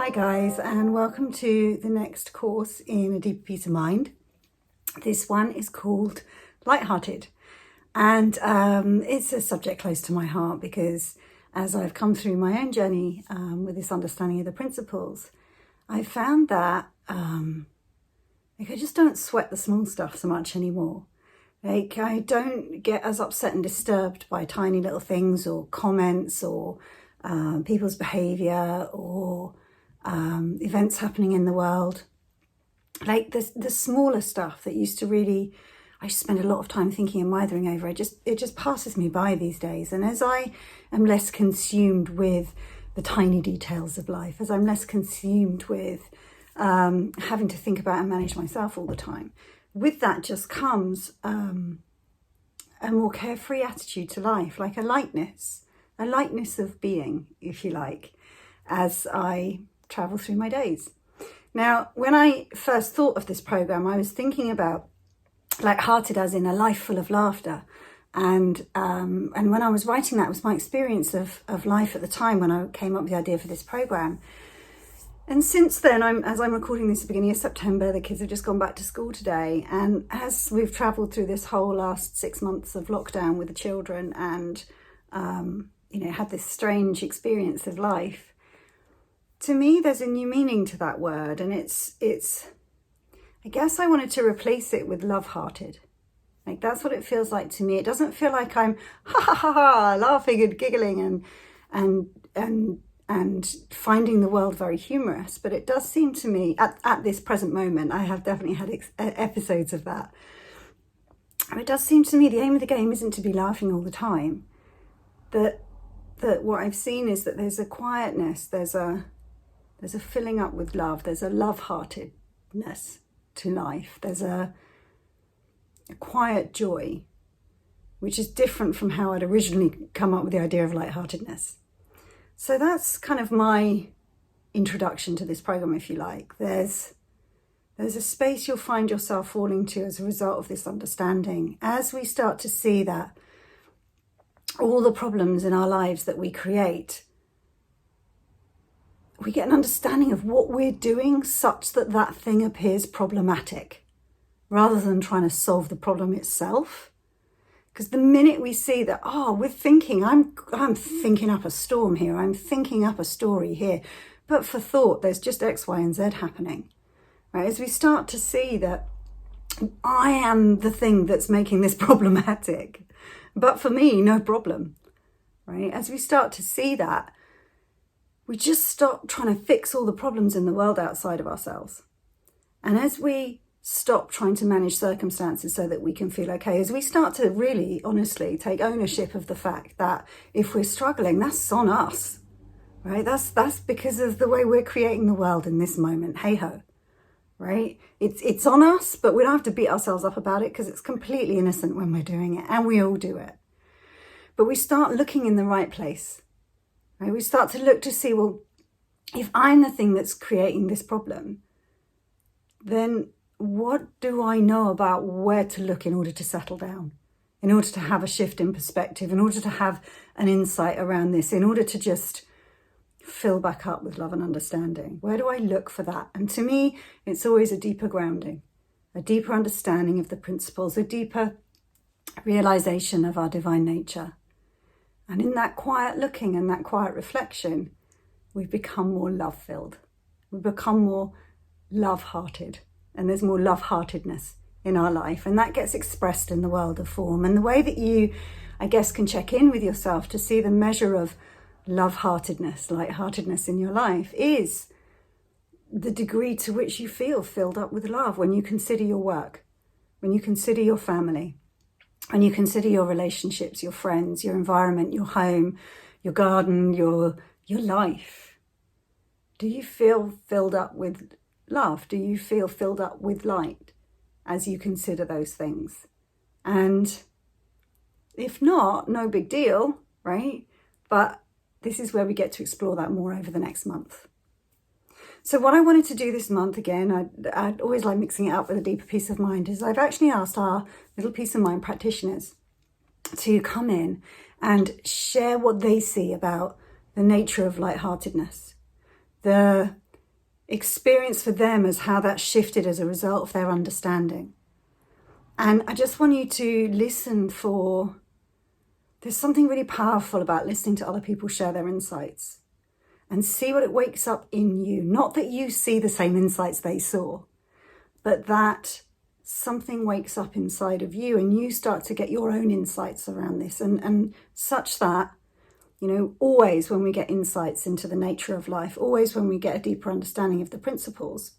Hi guys, and welcome to the next course in A Deeper Peace of Mind. This one is called Lighthearted, and it's a subject close to my heart because as I've come through my own journey with this understanding of the principles, I found that I just don't sweat the small stuff so much anymore. I don't get as upset and disturbed by tiny little things or comments or people's behaviour or events happening in the world. Like the smaller stuff that used to really, I spend a lot of time thinking and mithering over, it just passes me by these days. And as I am less consumed with the tiny details of life, as I'm less consumed with having to think about and manage myself all the time, with that just comes a more carefree attitude to life, like a lightness of being, if you like, as I travel through my days. Now, when I first thought of this program, I was thinking about lighthearted as in a life full of laughter. And when I was writing that, it was my experience of life at the time when I came up with the idea for this program. And since then, as I'm recording this at the beginning of September, the kids have just gone back to school today. And as we've travelled through this whole last 6 months of lockdown with the children and, had this strange experience of life, to me, there's a new meaning to that word. And it's I guess I wanted to replace it with love-hearted. Like, that's what it feels like to me. It doesn't feel like I'm laughing and giggling and finding the world very humorous. But it does seem to me, at this present moment, I have definitely had episodes of that. And it does seem to me the aim of the game isn't to be laughing all the time. That what I've seen is that there's a quietness, there's a filling up with love, there's a love-heartedness to life, there's a quiet joy, which is different from how I'd originally come up with the idea of lightheartedness. So that's kind of my introduction to this program, if you like. There's a space you'll find yourself falling to as a result of this understanding, as we start to see that all the problems in our lives that we create, we get an understanding of what we're doing such that that thing appears problematic, rather than trying to solve the problem itself. Because the minute we see that, we're thinking, I'm thinking up a storm here, I'm thinking up a story here, but for thought, there's just X, Y, and Z happening. Right? As we start to see that I am the thing that's making this problematic, but for me, no problem. Right? As we start to see that, we just stop trying to fix all the problems in the world outside of ourselves. And as we stop trying to manage circumstances so that we can feel okay, as we start to really, honestly, take ownership of the fact that if we're struggling, that's on us, right? That's because of the way we're creating the world in this moment. Hey-ho, right? It's on us, but we don't have to beat ourselves up about it because it's completely innocent when we're doing it, and we all do it. But we start looking in the right place, right? We start to look to see, well, if I'm the thing that's creating this problem, then what do I know about where to look in order to settle down, in order to have a shift in perspective, in order to have an insight around this, in order to just fill back up with love and understanding? Where do I look for that? And to me, it's always a deeper grounding, a deeper understanding of the principles, a deeper realization of our divine nature. And in that quiet looking and that quiet reflection, we become more love-filled. We become more love-hearted. And there's more love-heartedness in our life. And that gets expressed in the world of form. And the way that you, I guess, can check in with yourself to see the measure of love-heartedness, lightheartedness in your life is the degree to which you feel filled up with love when you consider your work, when you consider your family, when you consider your relationships, your friends, your environment, your home, your garden, your life. Do you feel filled up with love? Do you feel filled up with light as you consider those things? And if not, no big deal, right? But this is where we get to explore that more over the next month. So what I wanted to do this month, again, I'd always like mixing it up with a deeper peace of mind, is I've actually asked our little peace of mind practitioners to come in and share what they see about the nature of lightheartedness, the experience for them as how that shifted as a result of their understanding. And I just want you to listen for, there's something really powerful about listening to other people share their insights and see what it wakes up in you. Not that you see the same insights they saw, but that something wakes up inside of you and you start to get your own insights around this. And such that, you know, always when we get insights into the nature of life, always when we get a deeper understanding of the principles,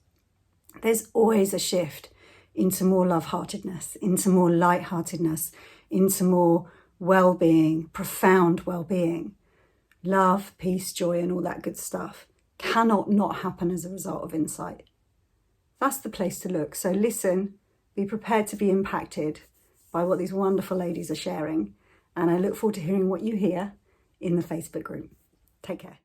there's always a shift into more love-heartedness, into more lightheartedness, into more well-being, profound well-being. Love, peace, joy, and all that good stuff cannot not happen as a result of insight. That's the place to look. So listen, be prepared to be impacted by what these wonderful ladies are sharing. And I look forward to hearing what you hear in the Facebook group. Take care.